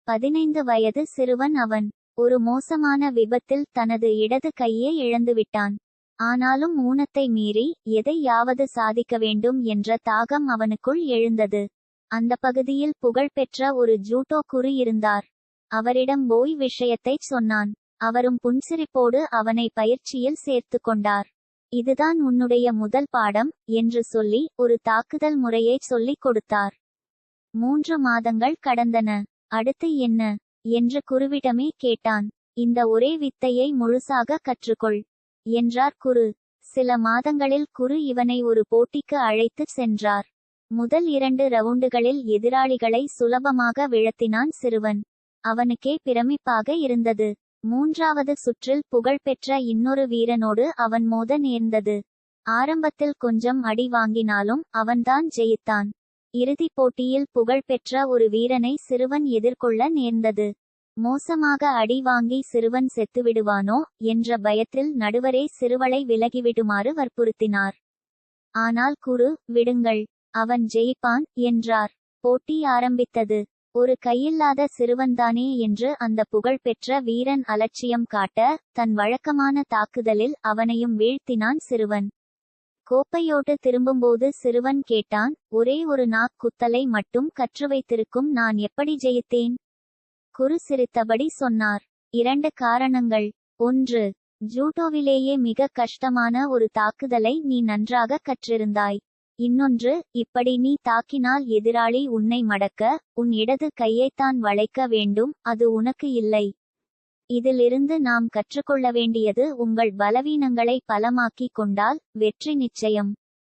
15 வயது சிறுவன் அவன். ஒரு மோசமான விபத்தில் தனது இடது கையை இழந்துவிட்டான். ஆனாலும் ஊனத்தை மீறி எதையாவது சாதிக்க வேண்டும் என்ற தாகம் அவனுக்குள் எழுந்தது. அந்த பகுதியில் புகழ்பெற்ற ஒரு ஜூடோ குரு இருந்தார். அவரிடம் போய் விஷயத்தைச் சொன்னான். அவரும் புன்சிரிப்போடு அவனை பயிற்சியில் சேர்த்து கொண்டார். இதுதான் உன்னுடைய முதல் பாடம் என்று சொல்லி ஒரு தாக்குதல் முறையை சொல்லிக் கொடுத்தார். 3 மாதங்கள் கடந்தன. அடுத்து என்ன என்று குருவிடமே கேட்டான். இந்த ஒரே வித்தையை முழுசாக கற்றுக்கொள் என்றார் குரு. சில மாதங்களில் குரு இவனை ஒரு போட்டிக்கு அழைத்துச் சென்றார். முதல் 2 ரவுண்டுகளில் எதிராளிகளை சுலபமாக வீழ்த்தினான் சிறுவன். அவனுக்கே பிரமிப்பாக இருந்தது. 3வது சுற்றில் புகழ்பெற்ற இன்னொரு வீரனோடு அவன் மோத நேர்ந்தது. ஆரம்பத்தில் கொஞ்சம் அடி வாங்கினாலும் அவன்தான் ஜெயித்தான். இறுதிப் போட்டியில் புகழ்பெற்ற ஒரு வீரனை சிறுவன் எதிர்கொள்ள நேர்ந்தது. மோசமாக அடி வாங்கி சிறுவன் செத்துவிடுவானோ என்ற பயத்தில் நடுவரே சிறுவளை விலகிவிடுமாறு வற்புறுத்தினார். ஆனால் குரு, விடுங்கள், அவன் ஜெயிப்பான் என்றார். போட்டி ஆரம்பித்தது. ஒரு கையில்லாத சிறுவன்தானே என்று அந்த புகழ்பெற்ற வீரன் அலட்சியம் காட்ட தன் வழக்கமான தாக்குதலில் அவனையும் வீழ்த்தினான் சிறுவன். கோப்பையோடு திரும்பும்போது சிறுவன் கேட்டான், ஒரே ஒரு குத்தலை மட்டும் கற்று வைத்திருக்கும் நான் எப்படி ஜெயித்தேன்? குரு சிரித்தபடி சொன்னார். 2 காரணங்கள். 1. ஜூடோவிலேயே மிக கஷ்டமான ஒரு தாக்குதலை நீ நன்றாக கற்றிருந்தாய். இன்னொன்று, இப்படி நீ தாக்கினால் எதிராளி உன்னை மடக்க உன் இடது கையைத்தான் வளைக்க வேண்டும், அது உனக்கு இல்லை. இதிலிருந்து நாம் கற்றுக்கொள்ள வேண்டியது, உங்கள் பலவீனங்களை பலமாக்கிக் கொண்டால் வெற்றி நிச்சயம்.